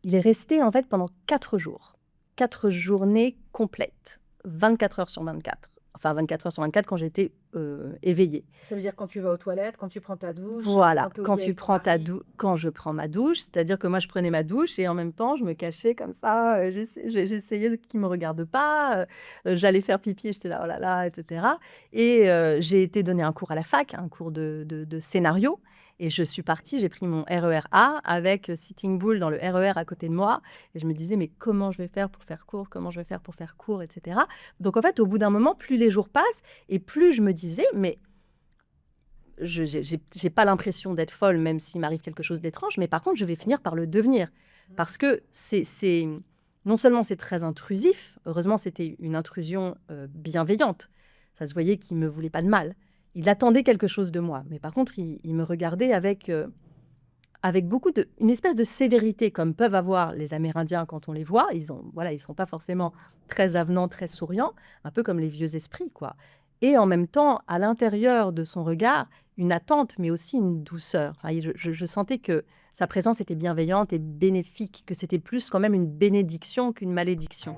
il est resté en fait pendant 4 jours. 4 journées complètes, 24 heures sur 24. Enfin 24 heures sur 24 quand j'étais, éveillée. Ça veut dire quand tu vas aux toilettes, quand tu prends ta douche, Voilà, quand tu es au lit avec ton mari? quand je prends ma douche, c'est-à-dire que moi je prenais ma douche et en même temps je me cachais comme ça, j'essayais de qu'il me regarde pas, j'allais faire pipi et j'étais là: «Oh là là» et cetera et j'ai été donner un cours à la fac, un cours de scénario et je suis partie, j'ai pris mon RER A avec, Sitting Bull dans le RER à côté de moi et je me disais: «Mais comment je vais faire pour faire court? Comment je vais faire pour faire court?» et cetera. Donc en fait, au bout d'un moment, plus les jours passent et plus je me disais: «Mais je j'ai pas l'impression d'être folle, même s'il m'arrive quelque chose d'étrange, mais par contre, je vais finir par le devenir. Mmh. Parce que c'est non seulement c'est très intrusif, heureusement, c'était une intrusion, bienveillante. Ça se voyait qu'il me voulait pas de mal. Il attendait quelque chose de moi, mais par contre, il me regardait avec, avec beaucoup de une espèce de sévérité comme peuvent avoir les Amérindiens quand on les voit. Ils ont voilà, ils sont pas forcément très avenants, très souriants, un peu comme les vieux esprits, quoi. Et en même temps, à l'intérieur de son regard, une attente, mais aussi une douceur. Enfin, et je sentais que sa présence était bienveillante et bénéfique, que c'était plus quand même une bénédiction qu'une malédiction.